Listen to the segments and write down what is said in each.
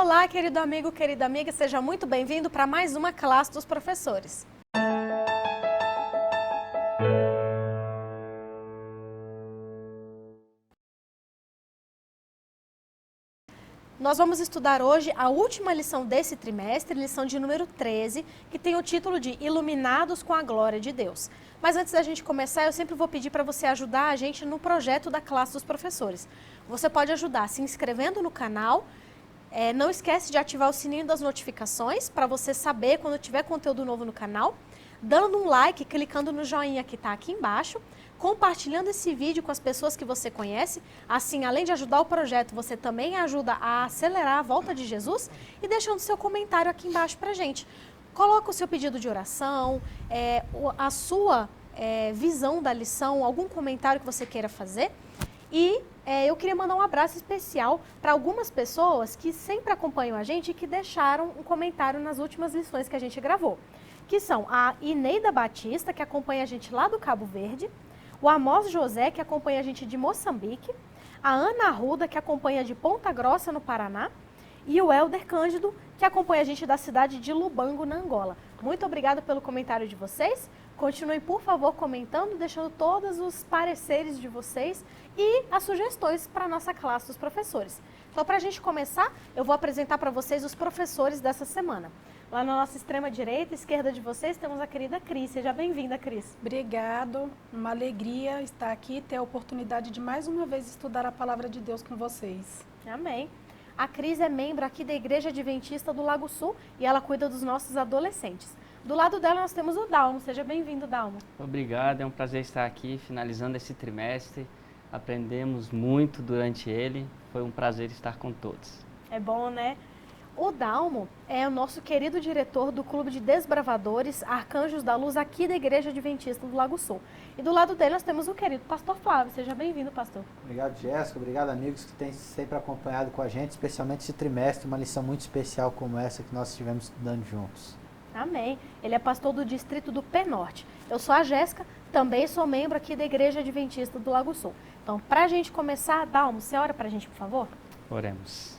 Olá, querido amigo, querida amiga, seja muito bem-vindo para mais uma classe dos professores. Nós vamos estudar hoje a última lição desse trimestre, lição de número 13, que tem o título de Iluminados com a Glória de Deus. Mas antes da gente começar, eu sempre vou pedir para você ajudar a gente no projeto da classe dos professores. Você pode ajudar se inscrevendo no canal. Não esquece de ativar o sininho das notificações para você saber quando tiver conteúdo novo no canal, dando um like, clicando no joinha que está aqui embaixo, compartilhando esse vídeo com as pessoas que você conhece. Assim, além de ajudar o projeto, você também ajuda a acelerar a volta de Jesus e deixando seu comentário aqui embaixo para a gente. Coloca o seu pedido de oração, a sua visão da lição, algum comentário que você queira fazer. E eu queria mandar um abraço especial para algumas pessoas que sempre acompanham a gente e que deixaram um comentário nas últimas lições que a gente gravou. Que são a Ineida Batista, que acompanha a gente lá do Cabo Verde, o Amós José, que acompanha a gente de Moçambique, a Ana Arruda, que acompanha de Ponta Grossa, no Paraná, e o Helder Cândido, que acompanha a gente da cidade de Lubango, na Angola. Muito obrigada pelo comentário de vocês. Continuem, por favor, comentando, deixando todos os pareceres de vocês e as sugestões para a nossa classe dos professores. Então, para a gente começar, eu vou apresentar para vocês os professores dessa semana. Lá na nossa extrema direita, esquerda de vocês, temos a querida Cris. Seja bem-vinda, Cris. Obrigado, uma alegria estar aqui e ter a oportunidade de mais uma vez estudar a Palavra de Deus com vocês. Amém. A Cris é membro aqui da Igreja Adventista do Lago Sul e ela cuida dos nossos adolescentes. Do lado dela nós temos o Dalmo. Seja bem-vindo, Dalmo. Obrigado, é um prazer estar aqui finalizando esse trimestre. Aprendemos muito durante ele, foi um prazer estar com todos. É bom, né? O Dalmo é o nosso querido diretor do Clube de Desbravadores Arcanjos da Luz aqui da Igreja Adventista do Lago Sul. E do lado dele nós temos o querido pastor Flávio. Seja bem-vindo, pastor. Obrigado, Jéssica. Obrigado, amigos que têm sempre acompanhado com a gente, especialmente esse trimestre, uma lição muito especial como essa que nós estivemos estudando juntos. Amém. Ele é pastor do distrito do Pé Norte. Eu sou a Jéssica, também sou membro aqui da Igreja Adventista do Lago Sul. Então, para a gente começar, Dalmo, você ora para a gente, por favor? Oremos.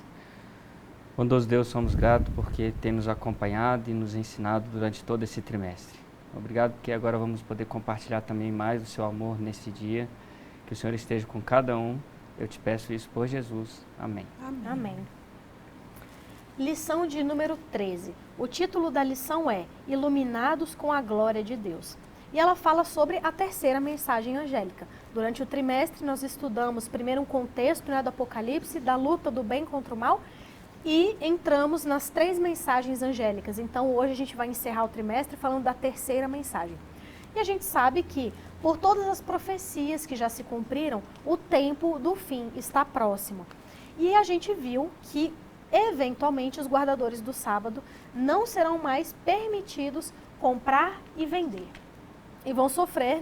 Bondoso Deus, somos gratos porque tem nos acompanhado e nos ensinado durante todo esse trimestre. Obrigado porque agora vamos poder compartilhar também mais o seu amor nesse dia. Que o Senhor esteja com cada um. Eu te peço isso por Jesus. Amém. Amém. Amém. Lição de número 13. O título da lição é Iluminados com a Glória de Deus. E ela fala sobre a terceira mensagem angélica. Durante o trimestre nós estudamos primeiro um contexto do Apocalipse, da luta do bem contra o mal, e entramos nas 3 mensagens angélicas. Então hoje a gente vai encerrar o trimestre falando da terceira mensagem. E a gente sabe que, por todas as profecias que já se cumpriram, o tempo do fim está próximo. E a gente viu que, eventualmente, os guardadores do sábado não serão mais permitidos comprar e vender. E vão sofrer,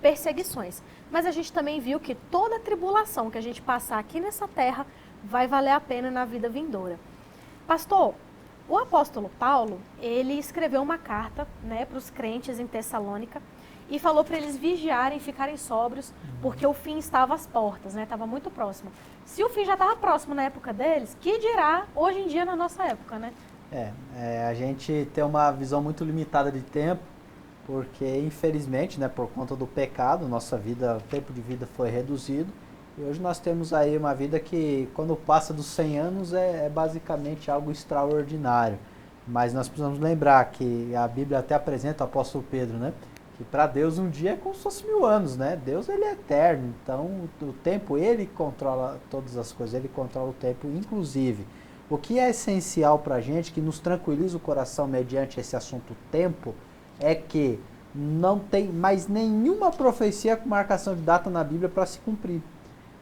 perseguições. Mas a gente também viu que toda a tribulação que a gente passar aqui nessa terra vai valer a pena na vida vindoura. Pastor, o apóstolo Paulo, ele escreveu uma carta, para os crentes em Tessalônica e falou para eles vigiarem, ficarem sóbrios, porque o fim estava às portas, estava muito próximo. Se o fim já estava próximo na época deles, que dirá hoje em dia na nossa época, né? A gente tem uma visão muito limitada de tempo, porque infelizmente, por conta do pecado, o tempo de vida foi reduzido. E hoje nós temos aí uma vida que, quando passa dos 100 anos, é basicamente algo extraordinário. Mas nós precisamos lembrar que a Bíblia até apresenta o apóstolo Pedro, que para Deus um dia é como se fosse 1000 anos, Deus, ele é eterno, então o tempo, ele controla todas as coisas, ele controla o tempo, inclusive. O que é essencial para a gente, que nos tranquiliza o coração mediante esse assunto tempo, é que não tem mais nenhuma profecia com marcação de data na Bíblia para se cumprir.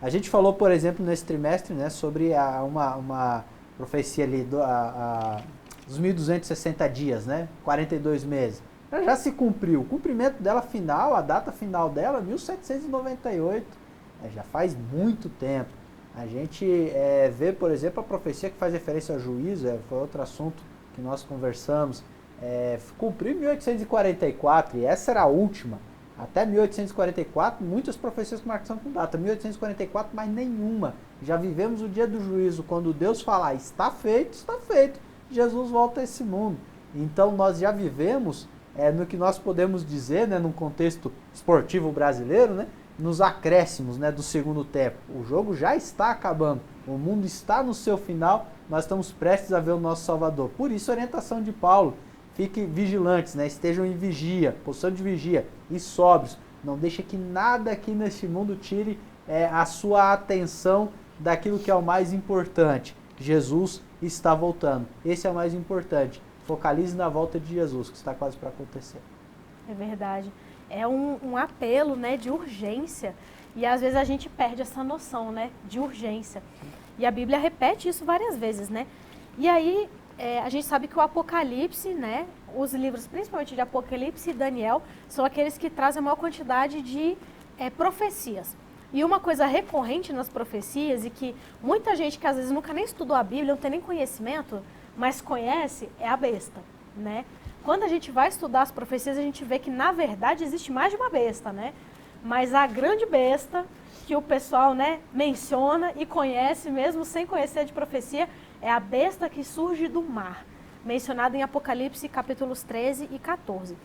A gente falou, por exemplo, nesse trimestre, sobre uma profecia ali dos 1260 dias, 42 meses. Ela já se cumpriu. O cumprimento dela final, a data final dela, 1798. Já faz muito tempo. A gente vê, por exemplo, a profecia que faz referência ao juízo, foi outro assunto que nós conversamos, cumpriu em 1844, e essa era a última. Até 1844, muitas profecias com marcação com data. 1844, mas nenhuma. Já vivemos o dia do juízo, quando Deus falar, está feito, Jesus volta a esse mundo. Então nós já vivemos, no que nós podemos dizer, né, num contexto esportivo brasileiro, né, nos acréscimos, né, do segundo tempo. O jogo já está acabando, o mundo está no seu final, nós estamos prestes a ver o nosso Salvador. Por isso a orientação de Paulo, fiquem vigilantes, né, estejam em vigia, posição de vigia e sóbrios. Não deixe que nada aqui neste mundo tire a sua atenção daquilo que é o mais importante. Jesus está voltando. Esse é o mais importante. Focalize na volta de Jesus, que está quase para acontecer. É verdade. É um apelo, né, de urgência. E às vezes a gente perde essa noção, né, de urgência. E a Bíblia repete isso várias vezes, né? E aí a gente sabe que o Apocalipse, né, os livros principalmente de Apocalipse e Daniel, são aqueles que trazem a maior quantidade de profecias. E uma coisa recorrente nas profecias, e que muita gente que às vezes nunca nem estudou a Bíblia, não tem nem conhecimento, mas conhece, é a besta, né? Quando a gente vai estudar as profecias, a gente vê que na verdade existe mais de uma besta, né? Mas a grande besta que o pessoal, né, menciona e conhece mesmo sem conhecer de profecia é a besta que surge do mar, mencionada em Apocalipse capítulos 13 e 14.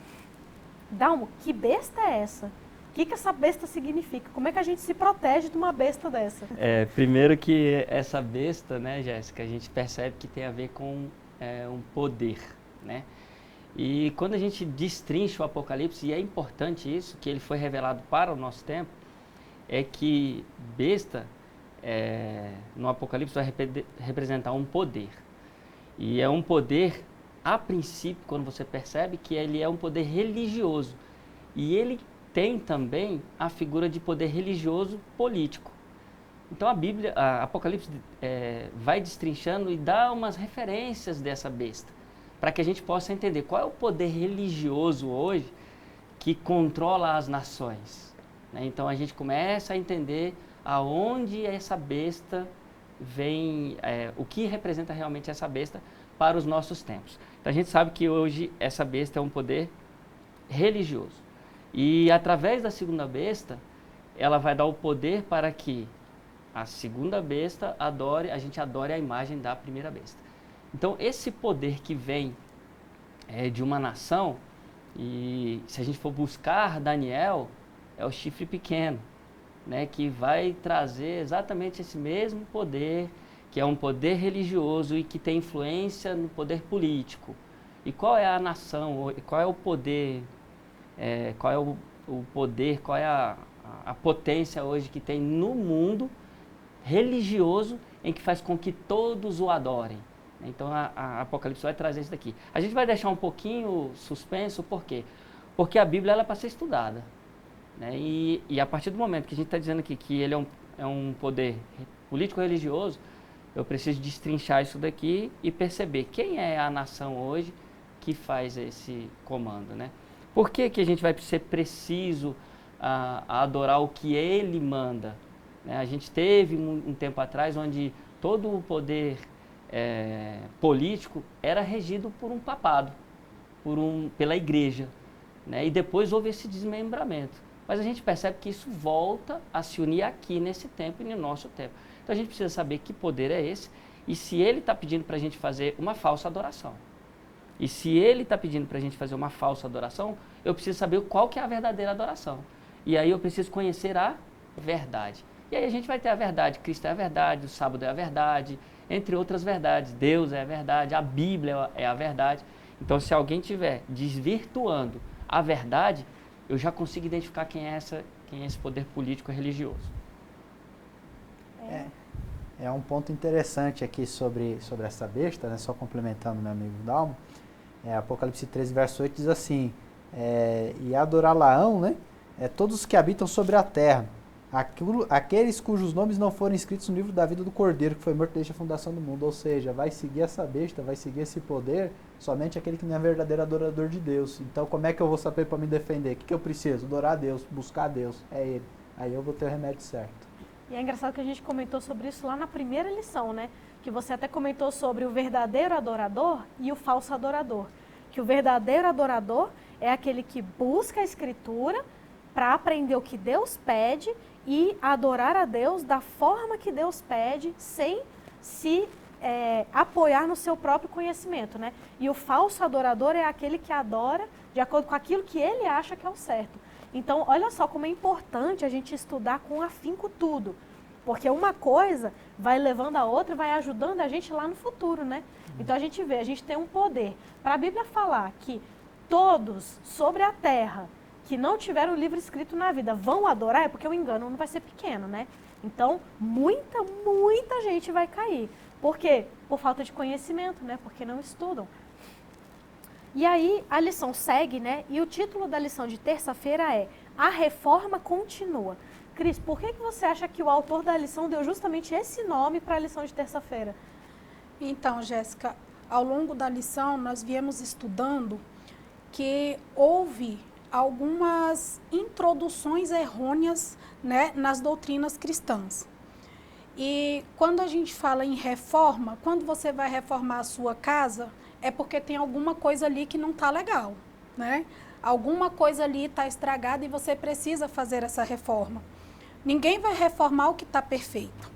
Dalmo, que besta é essa? O que essa besta significa? Como é que a gente se protege de uma besta dessa? Primeiro que essa besta, né, Jéssica, a gente percebe que tem a ver com um poder, né? E quando a gente destrincha o Apocalipse, e é importante isso, que ele foi revelado para o nosso tempo, é que besta, no Apocalipse, vai representar um poder. E é um poder, a princípio, quando você percebe que ele é um poder religioso. E ele tem também a figura de poder religioso político. Então a Bíblia, a Apocalipse vai destrinchando e dá umas referências dessa besta, para que a gente possa entender qual é o poder religioso hoje que controla as nações, né? Então a gente começa a entender aonde essa besta vem, o que representa realmente essa besta para os nossos tempos. Então a gente sabe que hoje essa besta é um poder religioso. E através da segunda besta, ela vai dar o poder para que a segunda besta a gente adore a imagem da primeira besta. Então esse poder que vem de uma nação, e se a gente for buscar Daniel, é o chifre pequeno, né, que vai trazer exatamente esse mesmo poder, que é um poder religioso e que tem influência no poder político. E qual é a nação, qual é o poder, qual é o poder, qual é a potência hoje que tem no mundo religioso em que faz com que todos o adorem? Então a Apocalipse vai trazer isso daqui. A gente vai deixar um pouquinho suspenso, por quê? Porque a Bíblia ela é para ser estudada, né? E a partir do momento que a gente está dizendo aqui que ele é um poder político-religioso, eu preciso destrinchar isso daqui e perceber quem é a nação hoje que faz esse comando, né? Por que a gente vai ser preciso a adorar o que ele manda, né? A gente teve um tempo atrás onde todo o poder político era regido por um papado, pela igreja, né? E depois houve esse desmembramento. Mas a gente percebe que isso volta a se unir aqui nesse tempo e no nosso tempo. Então a gente precisa saber que poder é esse e se ele está pedindo para a gente fazer uma falsa adoração. E se ele está pedindo para a gente fazer uma falsa adoração, eu preciso saber qual que é a verdadeira adoração. E aí eu preciso conhecer a verdade. E aí a gente vai ter a verdade, Cristo é a verdade, o sábado é a verdade, entre outras verdades. Deus é a verdade, a Bíblia é a verdade. Então se alguém estiver desvirtuando a verdade, eu já consigo identificar quem é esse poder político e religioso. É um ponto interessante aqui sobre essa besta, né? Só complementando meu amigo Dalmo. Apocalipse 13, verso 8 diz assim, e adorá-la-ão, né? Todos os que habitam sobre a terra, aqueles cujos nomes não foram escritos no livro da vida do Cordeiro, que foi morto desde a fundação do mundo. Ou seja, vai seguir essa besta, vai seguir esse poder, somente aquele que não é verdadeiro adorador de Deus. Então como é que eu vou saber para me defender? O que eu preciso? Adorar a Deus, buscar a Deus, é Ele. Aí eu vou ter o remédio certo. E é engraçado que a gente comentou sobre isso lá na primeira lição, né? Que você até comentou sobre o verdadeiro adorador e o falso adorador. Que o verdadeiro adorador é aquele que busca a Escritura para aprender o que Deus pede e adorar a Deus da forma que Deus pede, sem se apoiar no seu próprio conhecimento, né? E o falso adorador é aquele que adora de acordo com aquilo que ele acha que é o certo. Então, olha só como é importante a gente estudar com afinco tudo. Porque uma coisa vai levando a outra e vai ajudando a gente lá no futuro, né? Então a gente vê, a gente tem um poder. Para a Bíblia falar que todos sobre a terra que não tiveram o livro escrito na vida vão adorar, é porque o engano não vai ser pequeno, né? Então, muita gente vai cair. Por quê? Por falta de conhecimento, né? Porque não estudam. E aí a lição segue, né? E o título da lição de terça-feira é A Reforma Continua. Cris, por que você acha que o autor da lição deu justamente esse nome para a lição de terça-feira? Então, Jéssica, ao longo da lição nós viemos estudando que houve algumas introduções errôneas, né, nas doutrinas cristãs. E quando a gente fala em reforma, quando você vai reformar a sua casa, é porque tem alguma coisa ali que não está legal, né? Alguma coisa ali está estragada e você precisa fazer essa reforma. Ninguém vai reformar o que está perfeito.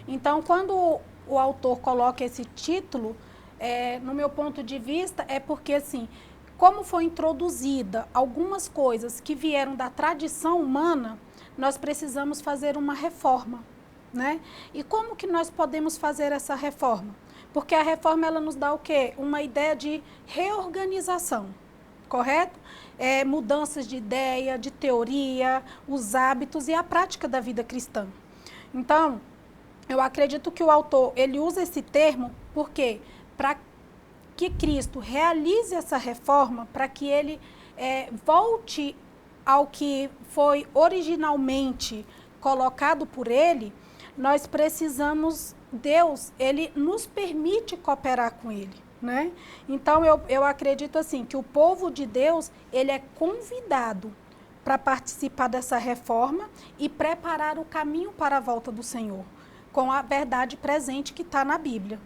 Então, quando o autor coloca esse título, no meu ponto de vista, é porque, assim, como foi introduzida algumas coisas que vieram da tradição humana, nós precisamos fazer uma reforma, né? E como que nós podemos fazer essa reforma? Porque a reforma, ela nos dá o quê? Uma ideia de reorganização, correto? Mudanças de ideia, de teoria, os hábitos e a prática da vida cristã. Então, eu acredito que o autor, ele usa esse termo porque para que Cristo realize essa reforma, para que ele volte ao que foi originalmente colocado por ele, nós precisamos, Deus, ele nos permite cooperar com ele, né? Então, eu acredito assim, que o povo de Deus, ele é convidado para participar dessa reforma e preparar o caminho para a volta do Senhor, com a verdade presente que está na Bíblia.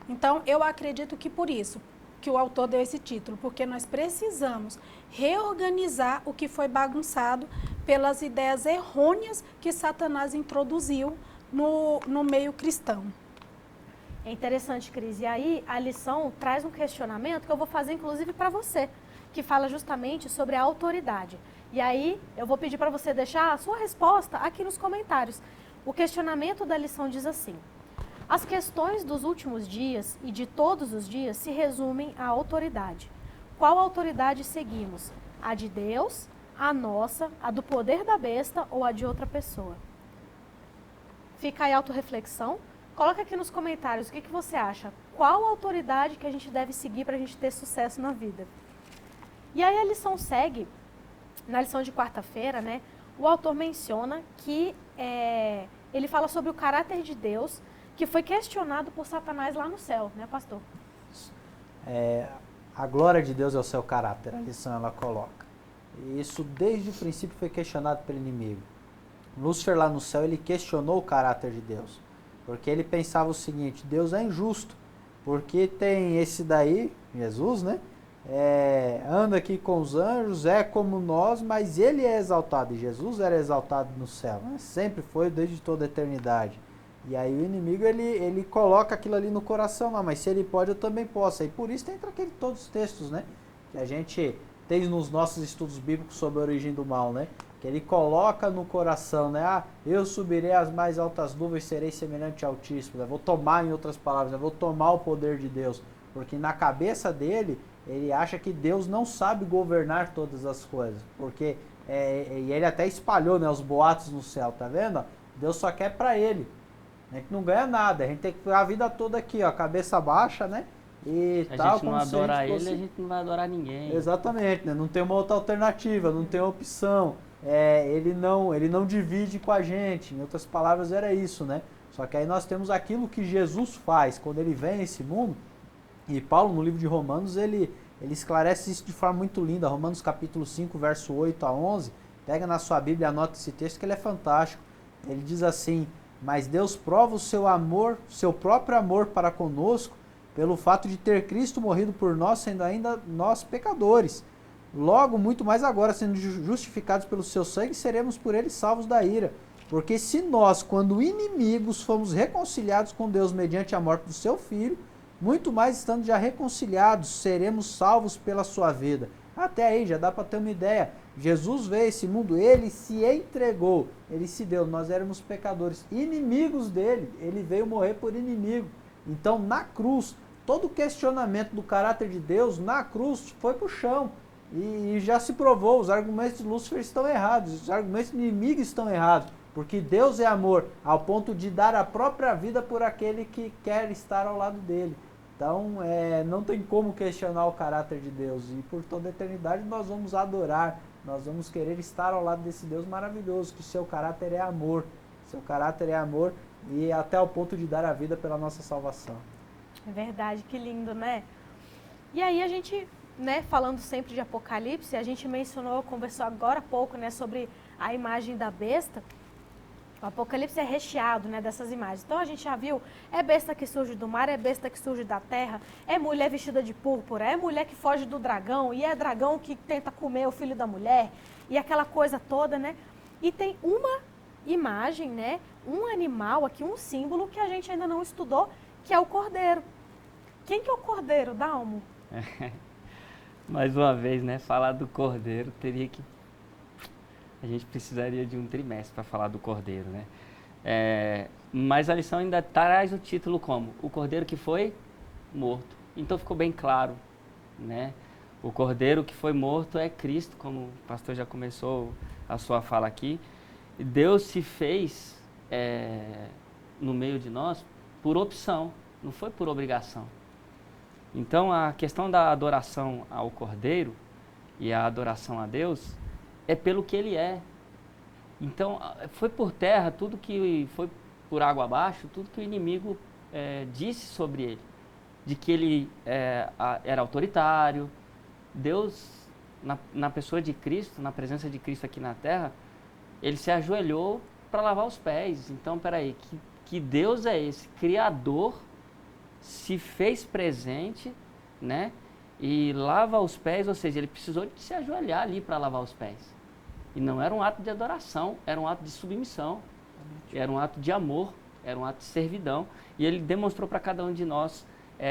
Então, eu acredito que por isso que o autor deu esse título, porque nós precisamos reorganizar o que foi bagunçado pelas ideias errôneas que Satanás introduziu no meio cristão. É interessante, Cris. E aí a lição traz um questionamento que eu vou fazer inclusive para você, que fala justamente sobre a autoridade. E aí eu vou pedir para você deixar a sua resposta aqui nos comentários. O questionamento da lição diz assim: as questões dos últimos dias e de todos os dias se resumem à autoridade. Qual autoridade seguimos? A de Deus, a nossa, a do poder da besta ou a de outra pessoa? Fica aí a autorreflexão. Coloca aqui nos comentários o que você acha. Qual autoridade que a gente deve seguir para a gente ter sucesso na vida? E aí a lição segue, na lição de quarta-feira, né? O autor menciona que ele fala sobre o caráter de Deus, que foi questionado por Satanás lá no céu, né, pastor? A glória de Deus é o seu caráter, a lição ela coloca. E isso desde o princípio foi questionado pelo inimigo. Lúcifer lá no céu, ele questionou o caráter de Deus, porque ele pensava o seguinte: Deus é injusto, porque tem esse daí, Jesus, né? Anda aqui com os anjos, é como nós, mas ele é exaltado, e Jesus era exaltado no céu, né? Sempre foi, desde toda a eternidade. E aí o inimigo, ele coloca aquilo ali no coração, mas se ele pode, eu também posso. E por isso entra todos os textos, né? Que a gente tem nos nossos estudos bíblicos sobre a origem do mal, né? Que ele coloca no coração, né? Eu subirei às mais altas nuvens, serei semelhante ao Altíssimo. Né? Vou tomar, em outras palavras, né? Vou tomar o poder de Deus. Porque na cabeça dele, ele acha que Deus não sabe governar todas as coisas. Porque, e ele até espalhou, né, os boatos no céu, tá vendo? Deus só quer para ele. A gente não ganha nada, a gente tem que ficar a vida toda aqui, ó, cabeça baixa, né? E a tal, gente não como se adorar fosse... ele, a gente não vai adorar ninguém. Exatamente, né? Não tem uma outra alternativa, não tem opção. Ele não divide com a gente. Em outras palavras, era isso, né? Só que aí nós temos aquilo que Jesus faz quando ele vem nesse mundo. E Paulo, no livro de Romanos, ele esclarece isso de forma muito linda. Romanos capítulo 5, verso 8 a 11. Pega na sua Bíblia e anota esse texto que ele é fantástico. Ele diz assim: mas Deus prova o seu amor, seu próprio amor para conosco, pelo fato de ter Cristo morrido por nós, sendo ainda nós pecadores. Logo, muito mais agora, sendo justificados pelo seu sangue, seremos por ele salvos da ira. Porque se nós, quando inimigos, fomos reconciliados com Deus mediante a morte do seu Filho, muito mais estando já reconciliados, seremos salvos pela sua vida. Até aí, já dá para ter uma ideia. Jesus veio a esse mundo, ele se entregou, ele se deu. Nós éramos pecadores, inimigos dele, ele veio morrer por inimigo. Então, na cruz, todo questionamento do caráter de Deus, na cruz, foi para o chão. E já se provou, os argumentos de Lúcifer estão errados, os argumentos inimigos estão errados. Porque Deus é amor, ao ponto de dar a própria vida por aquele que quer estar ao lado dele. Então, não tem como questionar o caráter de Deus. E por toda a eternidade nós vamos adorar, nós vamos querer estar ao lado desse Deus maravilhoso, que seu caráter é amor. Seu caráter é amor e até o ponto de dar a vida pela nossa salvação. É verdade, que lindo, né? E aí a gente, né, falando sempre de Apocalipse, a gente conversou agora há pouco, né, sobre a imagem da besta. O Apocalipse é recheado, né, dessas imagens. Então a gente já viu, é besta que surge do mar, é besta que surge da terra, é mulher vestida de púrpura, é mulher que foge do dragão, e é dragão que tenta comer o filho da mulher, e aquela coisa toda, né? E tem uma imagem, né, um animal aqui, um símbolo que a gente ainda não estudou, que é o cordeiro. Quem que é o cordeiro, Dalmo? Mais uma vez, né, falar do cordeiro a gente precisaria de um trimestre para falar do cordeiro, né? Mas a lição ainda traz o título como? O cordeiro que foi morto. Então ficou bem claro, né? O cordeiro que foi morto é Cristo, como o pastor já começou a sua fala aqui. Deus se fez no meio de nós por opção, não foi por obrigação. Então a questão da adoração ao cordeiro e a adoração a Deus é pelo que ele é. Então, foi por terra tudo que foi por água abaixo, tudo que o inimigo disse sobre ele. De que ele era autoritário. Deus, na pessoa de Cristo, na presença de Cristo aqui na terra, ele se ajoelhou para lavar os pés. Então, peraí, que Deus é esse? Criador, se fez presente, né? E lava os pés, ou seja, ele precisou de se ajoelhar ali para lavar os pés. E não era um ato de adoração, era um ato de submissão, era um ato de amor, era um ato de servidão. E ele demonstrou para cada um de nós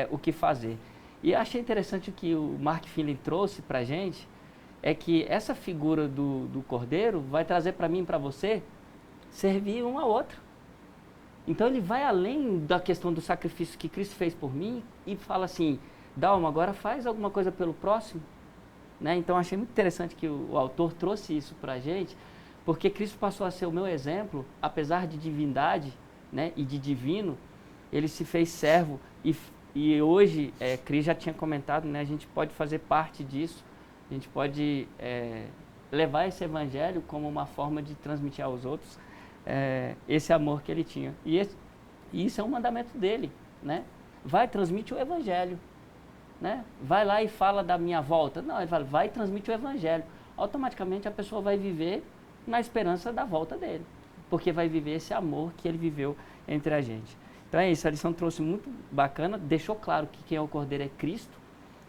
o que fazer. E achei interessante o que o Mark Finley trouxe para a gente, é que essa figura do cordeiro vai trazer para mim e para você servir um ao outro. Então ele vai além da questão do sacrifício que Cristo fez por mim e fala assim, Dalma, agora faz alguma coisa pelo próximo. Né? Então achei muito interessante que o autor trouxe isso para a gente, porque Cristo passou a ser o meu exemplo, apesar de divindade, né, e de divino, ele se fez servo e hoje, Cris já tinha comentado, né, a gente pode fazer parte disso, a gente pode levar esse evangelho como uma forma de transmitir aos outros esse amor que ele tinha. E isso é um mandamento dele, né? Vai, transmite o evangelho. Né? Vai lá e fala da minha volta. Não, ele fala, vai e transmite o evangelho. Automaticamente a pessoa vai viver na esperança da volta dele. Porque vai viver esse amor que ele viveu entre a gente. Então é isso, a lição trouxe muito bacana, deixou claro que quem é o cordeiro é Cristo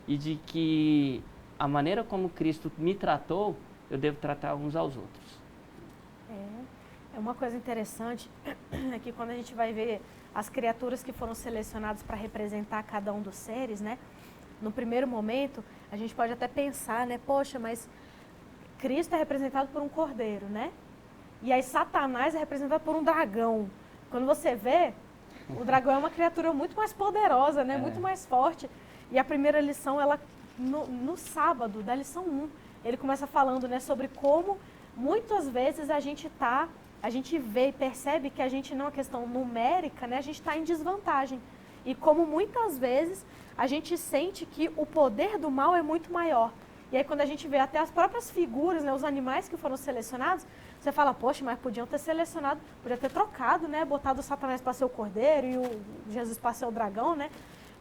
e de que a maneira como Cristo me tratou, eu devo tratar uns aos outros. É uma coisa interessante é que quando a gente vai ver as criaturas que foram selecionadas para representar cada um dos seres, né? No primeiro momento, a gente pode até pensar, né? Poxa, mas Cristo é representado por um cordeiro, né? E aí Satanás é representado por um dragão. Quando você vê, o dragão é uma criatura muito mais poderosa, né? Muito mais forte. E a primeira lição, ela no sábado, da lição 1, ele começa falando, né, sobre como muitas vezes a gente vê e percebe que a gente não é uma questão numérica, né? A gente está em desvantagem. E como muitas vezes a gente sente que o poder do mal é muito maior. E aí quando a gente vê até as próprias figuras, né, os animais que foram selecionados, você fala, poxa, mas podiam ter selecionado, podia ter trocado, né, botado o Satanás para ser o cordeiro e o Jesus para ser o dragão, né?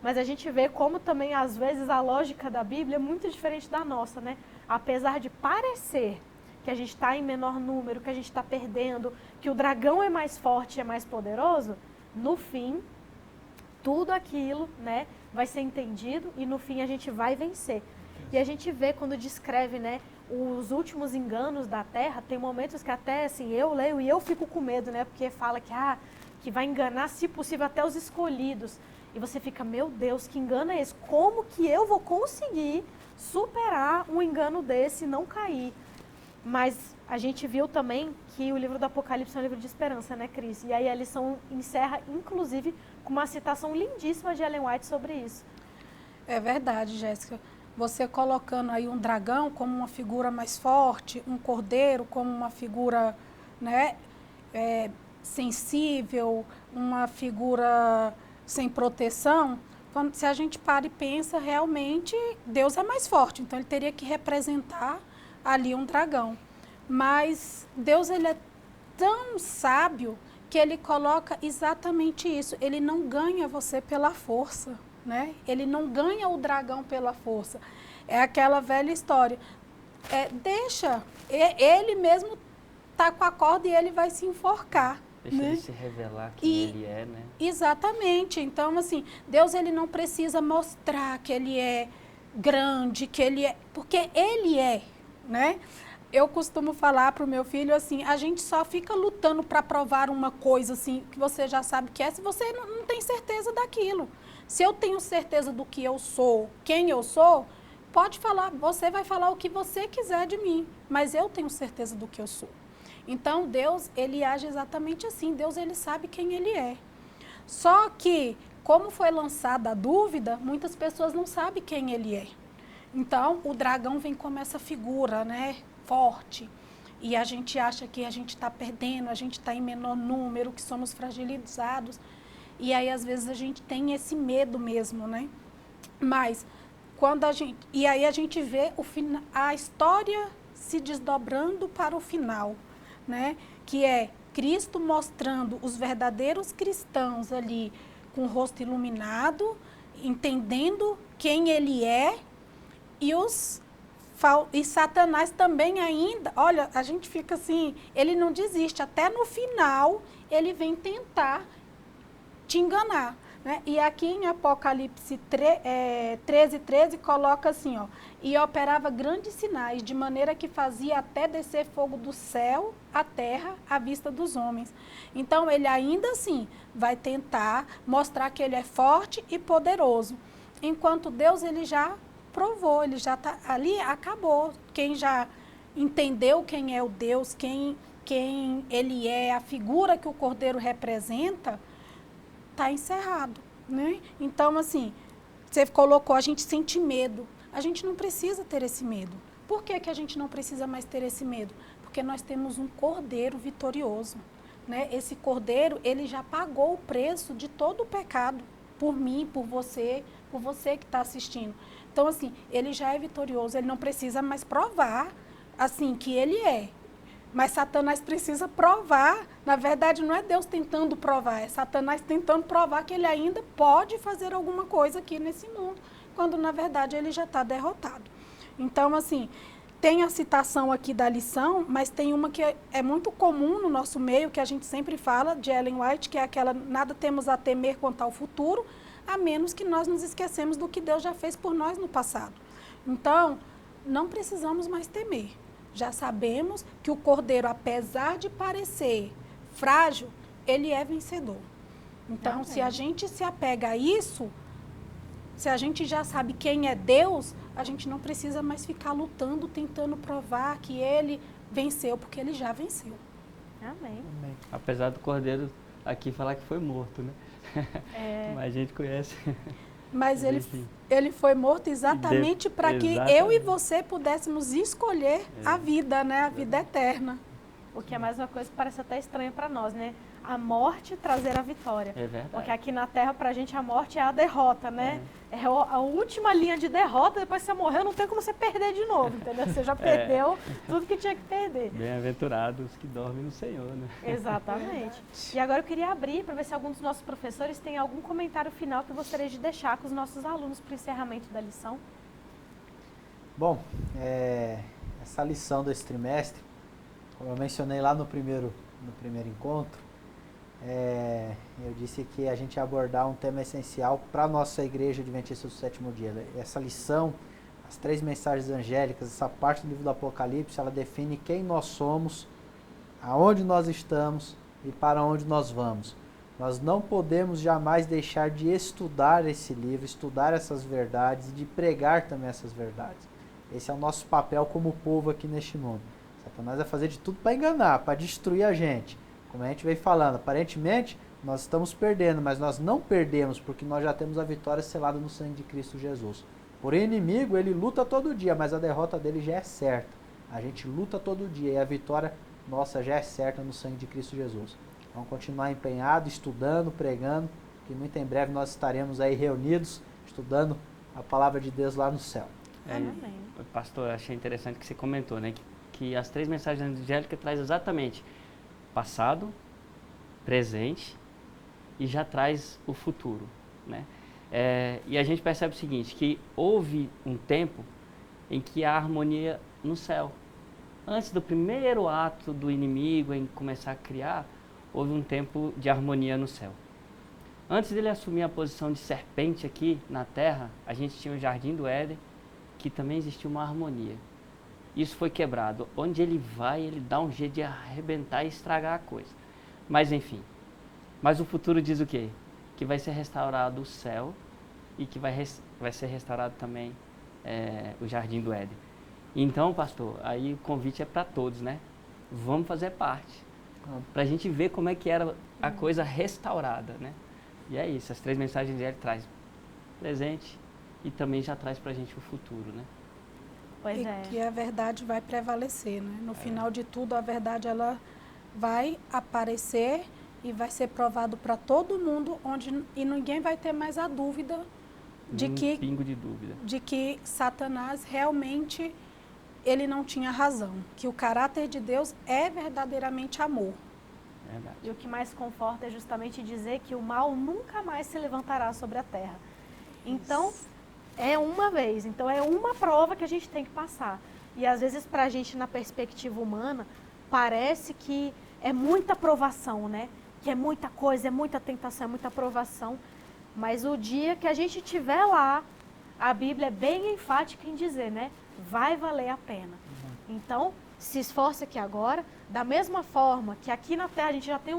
Mas a gente vê como também, às vezes, a lógica da Bíblia é muito diferente da nossa, né? Apesar de parecer que a gente está em menor número, que a gente está perdendo, que o dragão é mais forte, é mais poderoso, no fim, tudo aquilo, né, vai ser entendido e no fim a gente vai vencer. E a gente vê quando descreve, né, os últimos enganos da terra, tem momentos que até, assim, eu leio e eu fico com medo, né, porque fala que vai enganar, se possível, até os escolhidos. E você fica, meu Deus, que engano é esse? Como que eu vou conseguir superar um engano desse e não cair? Mas a gente viu também que o livro do Apocalipse é um livro de esperança, né, Cris? E aí a lição encerra, inclusive, com uma citação lindíssima de Ellen White sobre isso. É verdade, Jéssica. Você colocando aí um dragão como uma figura mais forte, um cordeiro como uma figura, né, sensível, uma figura sem proteção, se a gente para e pensa, realmente Deus é mais forte, então ele teria que representar ali um dragão. Mas Deus, ele é tão sábio que ele coloca exatamente isso. Ele não ganha você pela força, né? Ele não ganha o dragão pela força. É aquela velha história. Deixa, ele mesmo tá com a corda e ele vai se enforcar. Deixa né? ele se revelar quem ele é, né? Exatamente. Então, assim, Deus, ele não precisa mostrar que ele é grande, que ele é... Porque ele é, né? Eu costumo falar para o meu filho assim, a gente só fica lutando para provar uma coisa assim, que você já sabe que é, se você não tem certeza daquilo. Se eu tenho certeza do que eu sou, quem eu sou, pode falar, você vai falar o que você quiser de mim, mas eu tenho certeza do que eu sou. Então, Deus, ele age exatamente assim, Deus, ele sabe quem ele é. Só que, como foi lançada a dúvida, muitas pessoas não sabem quem ele é. Então, o dragão vem como essa figura, né, forte, e a gente acha que a gente está perdendo, a gente está em menor número, que somos fragilizados, e aí, às vezes, a gente tem esse medo mesmo, né? Mas, e aí a gente vê a história se desdobrando para o final, né? Que é Cristo mostrando os verdadeiros cristãos ali com o rosto iluminado, entendendo quem ele é, e Satanás também ainda, olha, a gente fica assim, ele não desiste, até no final ele vem tentar te enganar. Né? E aqui em Apocalipse 13:13 coloca assim, ó, e operava grandes sinais, de maneira que fazia até descer fogo do céu à terra à vista dos homens. Então, ele ainda assim vai tentar mostrar que ele é forte e poderoso. Enquanto Deus, ele já provou, ele já está ali, acabou. Quem já entendeu quem é o Deus, quem ele é, a figura que o Cordeiro representa, está encerrado, né? Então, assim, você colocou, a gente sente medo. A gente não precisa ter esse medo. Por que que a gente não precisa mais ter esse medo? Porque nós temos um Cordeiro vitorioso, né? Esse Cordeiro, ele já pagou o preço de todo o pecado, por mim, por você que está assistindo. Então, assim, ele já é vitorioso, ele não precisa mais provar, assim, que ele é. Mas Satanás precisa provar. Na verdade, não é Deus tentando provar, é Satanás tentando provar que ele ainda pode fazer alguma coisa aqui nesse mundo, quando, na verdade, ele já está derrotado. Então, assim, tem a citação aqui da lição, mas tem uma que é muito comum no nosso meio, que a gente sempre fala, de Ellen White, que é aquela, nada temos a temer quanto ao futuro, a menos que nós nos esquecemos do que Deus já fez por nós no passado. Então, não precisamos mais temer. Já sabemos que o Cordeiro, apesar de parecer frágil, ele é vencedor. Então, se a gente se apega a isso, se a gente já sabe quem é Deus, a gente não precisa mais ficar lutando, tentando provar que ele venceu, porque ele já venceu. Amém. Amém. Apesar do Cordeiro aqui falar que foi morto, né? Mas a gente conhece. Mas ele foi morto exatamente para que eu e você pudéssemos escolher a vida, né? A vida eterna. O que é mais uma coisa que parece até estranha para nós, né? A morte trazer a vitória. É verdade. Porque aqui na Terra, pra gente, a morte é a derrota, né? É a última linha de derrota, depois que você morreu, não tem como você perder de novo, entendeu? Você já perdeu tudo que tinha que perder. Bem-aventurados que dormem no Senhor, né? Exatamente. E agora eu queria abrir para ver se algum dos nossos professores tem algum comentário final que gostaria de deixar com os nossos alunos para o encerramento da lição. Bom, essa lição desse trimestre, como eu mencionei lá no primeiro encontro, eu disse que a gente ia abordar um tema essencial para a nossa Igreja Adventista do Sétimo Dia. Essa lição, a as 3 mensagens angélicas, essa parte do livro do Apocalipse, ela define quem nós somos, aonde nós estamos e para onde nós vamos. Nós não podemos jamais deixar de estudar esse livro, estudar essas verdades e de pregar também essas verdades. Esse é o nosso papel como povo aqui neste mundo. Satanás vai fazer de tudo para enganar, para destruir a gente. Como a gente vem falando, aparentemente nós estamos perdendo, mas nós não perdemos porque nós já temos a vitória selada no sangue de Cristo Jesus. Porém, o inimigo, ele luta todo dia, mas a derrota dele já é certa. A gente luta todo dia e a vitória nossa já é certa no sangue de Cristo Jesus. Vamos continuar empenhados, estudando, pregando, que muito em breve nós estaremos aí reunidos, estudando a palavra de Deus lá no céu. Amém. Pastor, achei interessante que você comentou, né? Que as 3 mensagens angélicas traz exatamente passado, presente e já traz o futuro, né? E a gente percebe o seguinte, que houve um tempo em que há harmonia no céu. Antes do primeiro ato do inimigo em começar a criar, houve um tempo de harmonia no céu. Antes dele assumir a posição de serpente aqui na terra, a gente tinha o Jardim do Éden, que também existia uma harmonia. Isso foi quebrado. Onde ele vai, ele dá um jeito de arrebentar e estragar a coisa. Mas enfim. Mas o futuro diz o quê? Que vai ser restaurado o céu e que vai ser restaurado também o Jardim do Éden. Então, pastor, aí o convite é para todos, né? Vamos fazer parte. Para a gente ver como é que era a coisa restaurada, né? E é isso, as 3 mensagens dele traz presente e também já traz para a gente o futuro, né? Pois E é. que a verdade vai prevalecer, né? No final de tudo, a verdade ela vai aparecer e vai ser provado para todo mundo, e ninguém vai ter mais a dúvida de que pingo de dúvida. De que Satanás realmente ele não tinha razão, que o caráter de Deus é verdadeiramente amor. Verdade. E o que mais conforta é justamente dizer que o mal nunca mais se levantará sobre a terra. Então, é uma vez. Então, é uma prova que a gente tem que passar. E às vezes, para a gente, na perspectiva humana, parece que é muita provação, né? Que é muita coisa, é muita tentação, é muita provação. Mas o dia que a gente estiver lá, a Bíblia é bem enfática em dizer, né? Vai valer a pena. Então, se esforce aqui agora, da mesma forma que aqui na Terra a gente já tem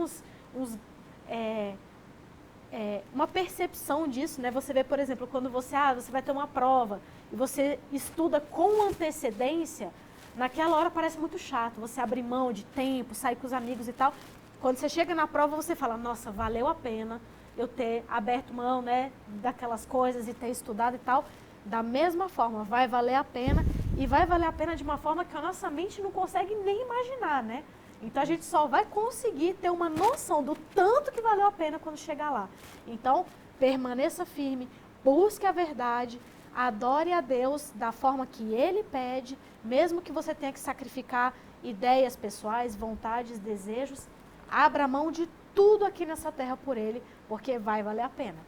uma percepção disso, né? Você vê, por exemplo, quando você vai ter uma prova e você estuda com antecedência, naquela hora parece muito chato, você abrir mão de tempo, sair com os amigos e tal. Quando você chega na prova, você fala, nossa, valeu a pena eu ter aberto mão, né, daquelas coisas e ter estudado e tal. Da mesma forma, vai valer a pena, e vai valer a pena de uma forma que a nossa mente não consegue nem imaginar, né? Então a gente só vai conseguir ter uma noção do tanto que valeu a pena quando chegar lá. Então, permaneça firme, busque a verdade, adore a Deus da forma que Ele pede, mesmo que você tenha que sacrificar ideias pessoais, vontades, desejos, abra mão de tudo aqui nessa terra por Ele, porque vai valer a pena.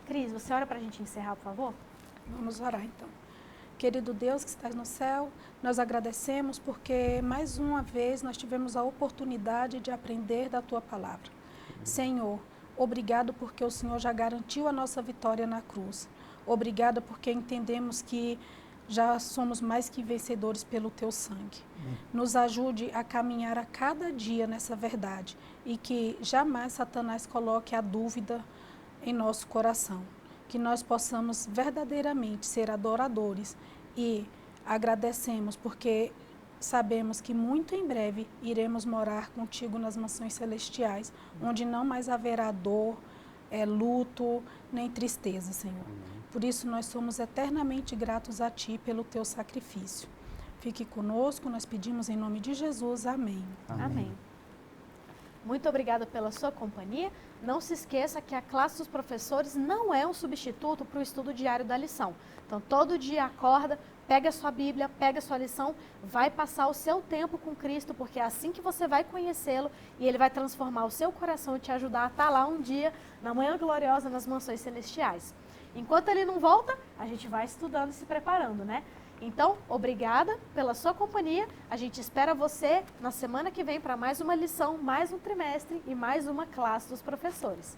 Cris, você ora para a gente encerrar, por favor? Vamos orar então. Querido Deus que estás no céu, nós agradecemos porque mais uma vez nós tivemos a oportunidade de aprender da Tua palavra. Senhor, obrigado porque o Senhor já garantiu a nossa vitória na cruz. Obrigada porque entendemos que já somos mais que vencedores pelo Teu sangue. Nos ajude a caminhar a cada dia nessa verdade e que jamais Satanás coloque a dúvida em nosso coração. Que nós possamos verdadeiramente ser adoradores e agradecemos porque sabemos que muito em breve iremos morar contigo nas mansões celestiais, onde não mais haverá dor, luto, nem tristeza, Senhor. Por isso nós somos eternamente gratos a Ti pelo Teu sacrifício. Fique conosco, nós pedimos em nome de Jesus. Amém. Amém. Muito obrigada pela sua companhia. Não se esqueça que a classe dos professores não é um substituto para o estudo diário da lição. Então, todo dia acorda, pega a sua Bíblia, pega a sua lição, vai passar o seu tempo com Cristo, porque é assim que você vai conhecê-lo e Ele vai transformar o seu coração e te ajudar a estar lá um dia, na manhã gloriosa, nas mansões celestiais. Enquanto Ele não volta, a gente vai estudando e se preparando, né? Então, obrigada pela sua companhia. A gente espera você na semana que vem para mais uma lição, mais um trimestre e mais uma classe dos professores.